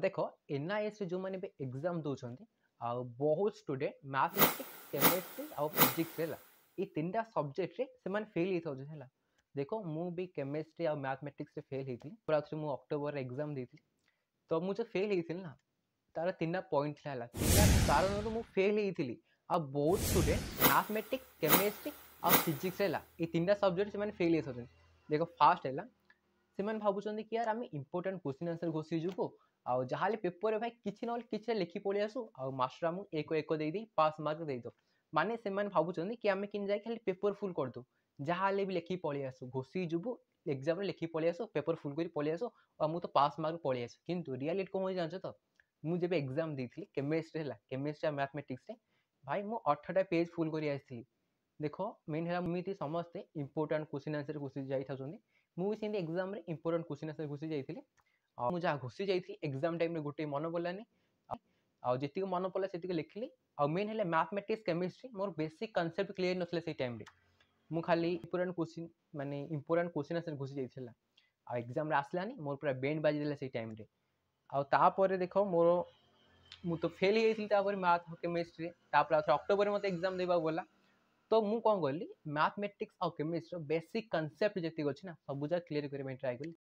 देख एनआईएस जो मैंने भी एग्जाम दौरान आ बहुत स्टूडेंट मैथमेटिक्स केमिस्ट्री आ फिजिक्स ये तीन टा सब्जेक्ट रे से माने फेल होता देखो मु भी केमिस्ट्री आ मैथमेटिक्स रे फेल होती पूरा मु अक्टोबर एग्जाम देती तो मुझे फेल होती ना तार तीन पॉइंट था तीन कारण मु फेल होती आ बहुत स्टूडेंट मैथमेटिक्स केमिस्ट्री आ फिजिक्स ये तीन टा सब्जेक्ट से फेल होते देखो फास्ट है से भावुं कि यार आम इंपोर्टाट क्वेश्चन आंसर घोषीजु आउ जहाँ पेपर भाई किसी ना कि लिखि पलि आसू आ मास्टर आमको एक एक दे पास मार्क दे दो माने से भावुं कि आम कि खाली पेपर फुल कर दो जहाँ भी लिखि पलि आसू घोषीजु एग्जाम लिखि पलि आसू पेपर फुल कर पलि आसू और मुझे तो पास मार्क पलि आस किंतु रियलिटी कौन हो जान तो मुझे एग्जाम दी केमिस्ट्री केमिस्ट्री मैथमेटिक्स भाई मु 8टा पेज फुल कर देख मेन है मुझे समस्ते इंपोर्टाट क्वेश्चन आंसर घुसी जाती मुझे एग्जाम इंपोर्टाट क्वेश्चन आंसर घुसी जाती मुझे घुसी जाती एग्जाम टाइम गोटे मन पड़ानी जी मन पड़ा से लिखिली आ मेन है मैथमेटिक्स केमिस्ट्री मोर बेसिक कनसेप्ट क्लीयर ना से टाइम मु खाली इंपोर्टाट क्वेश्चन माने इंपोर्टाट क्वेश्चन आंसर घुसी जाती आ एग्जाम आसलानी मोर पूरा बैंड बाजी से टाइम आपर देख मोर मु तो फेल होती मैथ केमिस्ट्री अक्टोबर मत एग्जाम देवा गला तो मु कौन कली मैथमेटिक्स और केमिस्ट्री बेसिक कनसेप्ट जी अच्छी ना सब जगह क्लीयर करने ट्राए कली।